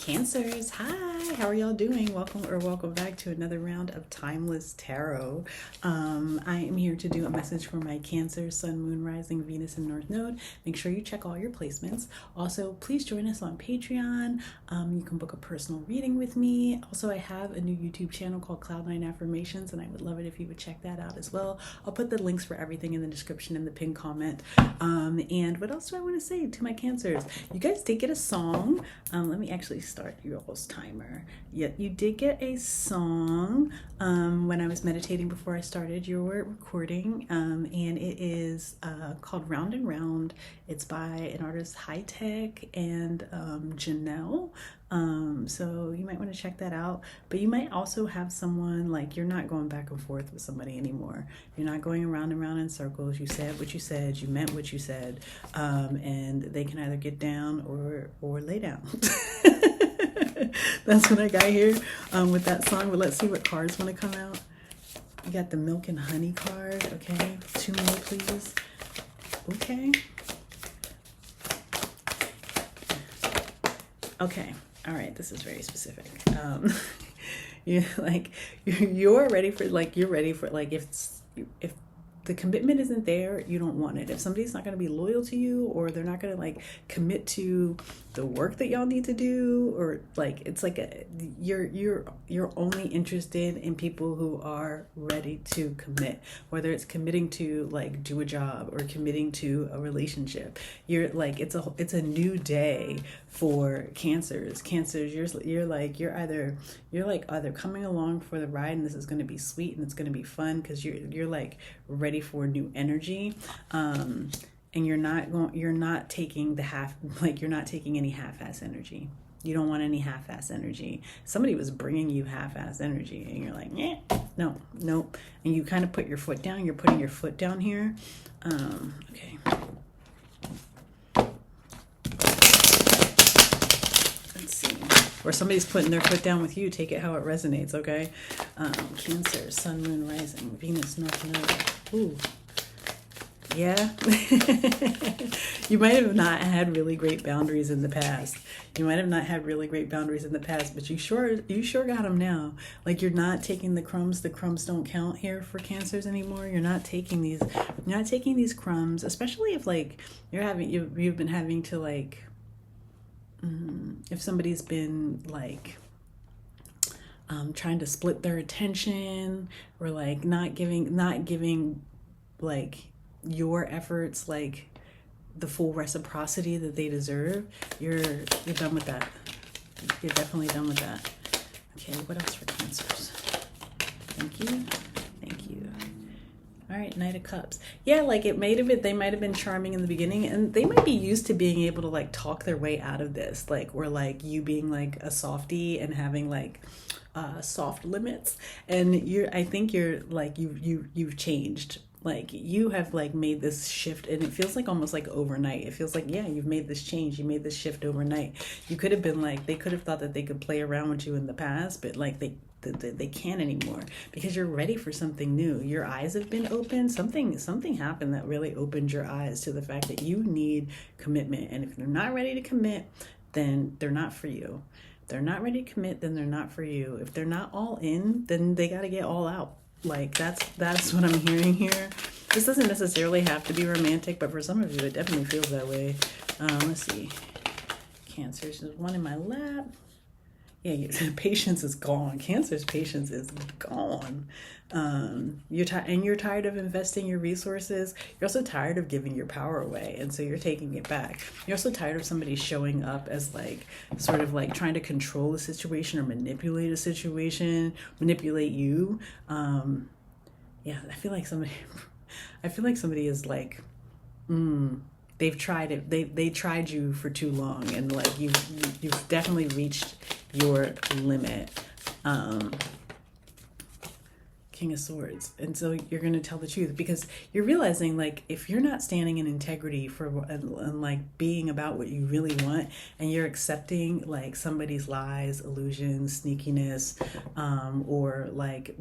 Cancers, hi, how are y'all doing? Welcome back to another round of Timeless Tarot. I am here to do a message for my Cancer, Sun, Moon, Rising, Venus, and North Node. Make sure you check all your placements. Also, please join us on Patreon. You can book a personal reading with me. Also, I have a new YouTube channel called Cloud9 Affirmations, and I would love it if you would check that out as well. I'll put the links for everything in the description and the pinned comment. And what else do I want to say to my Cancers? You guys did get a song. Let me actually start your all's timer. Yeah, you did get a song when I was meditating before I started your recording, and it is called Round and Round. It's by an artist, High Tech, and Janelle. So you might want to check that out, but you might also have someone, like, you're not going back and forth with somebody anymore. You're not going around and around in circles. You said what you said, you meant what you said, and they can either get down or lay down. That's what I got here with that song. But let's see what cards want to come out. You got the Milk and Honey card. Okay, 2 more please. Okay. Okay. All right, this is very specific. You're ready for if the commitment isn't there, you don't want it. If somebody's not going to be loyal to you, or they're not going to commit to the work that y'all need to do, or it's you're only interested in people who are ready to commit, whether it's committing to do a job or committing to a relationship. You're it's a new day for Cancers. You're either coming along for the ride, and this is going to be sweet and it's going to be fun because you're ready for new energy, and you're not taking any half-ass energy. You don't want any half-ass energy. Somebody was bringing you half-ass energy, and you're like, no, and you kind of put your foot down. You're putting your foot down here. Okay. Let's see. Or somebody's putting their foot down with you. Take it how it resonates, okay? Cancer, Sun, Moon, Rising, Venus, North Node. Ooh. Yeah. You might have not had really great boundaries in the past. But you sure got them now. You're not taking the crumbs. The crumbs don't count here for Cancers anymore. You're not taking these crumbs, especially if you've been having to if somebody's been trying to split their attention, or not giving your efforts the full reciprocity that they deserve. You're done with that. You're definitely done with that. Okay, what else for Cancers? Thank you. All right, Knight of Cups. Yeah, they might have been charming in the beginning, and they might be used to being able to talk their way out of this, or you being a softie and having soft limits. And I think you've changed. You have made this shift, and it feels almost overnight. It feels you've made this change. You made this shift overnight. You could have been they could have thought that they could play around with you in the past, but they can't anymore, because you're ready for something new. Your eyes have been opened. Something happened that really opened your eyes to the fact that you need commitment. And if they're not ready to commit, then they're not for you. If they're not ready to commit, then they're not for you. If they're not all in, then they got to get all out. That's what I'm hearing here. This doesn't necessarily have to be romantic, but for some of you, it definitely feels that way. Let's see. Cancers, there's one in my lap. Yeah, patience is gone. Cancer's patience is gone. You're tired of investing your resources. You're also tired of giving your power away, and so you're taking it back. You're also tired of somebody showing up as trying to control the situation or manipulate a situation, manipulate you. Yeah, I feel like somebody is they've tried it. They tried you for too long, and you've definitely reached your limit. King of Swords. And so you're going to tell the truth, because you're realizing if you're not standing in integrity and being about what you really want, and you're accepting somebody's lies, illusions, sneakiness, or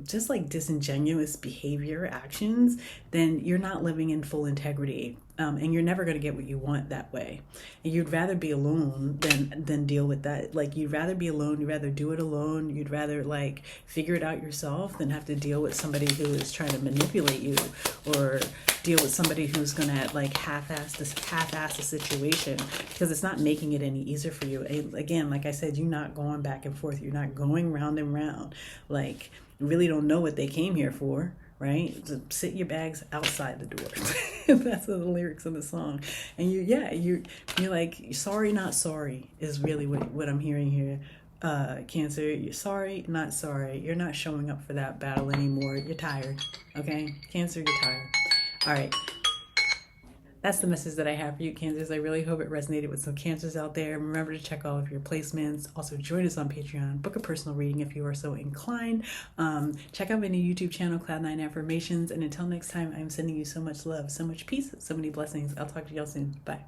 just disingenuous behavior, actions, then you're not living in full integrity. And you're never going to get what you want that way. And you'd rather be alone than deal with that. Like, you'd rather be alone. You'd rather do it alone. You'd rather like figure it out yourself than have to deal with somebody who is trying to manipulate you, or deal with somebody who's going to like half-ass the situation, because it's not making it any easier for you. And again, like I said, you're not going back and forth. You're not going round and round. Like, you really don't know what they came here for. Right? So sit your bags outside the door. That's the lyrics of the song. And you're like, sorry, not sorry is really what I'm hearing here. Cancer, you're sorry, not sorry. You're not showing up for that battle anymore. You're tired. Okay? Cancer, you're tired. All right. That's the message that I have for you, Cancers. I really hope it resonated with some Cancers out there. Remember to check all of your placements. Also, join us on Patreon. Book a personal reading if you are so inclined. Check out my new YouTube channel, Cloud9 Affirmations. And until next time, I'm sending you so much love, so much peace, so many blessings. I'll talk to y'all soon. Bye.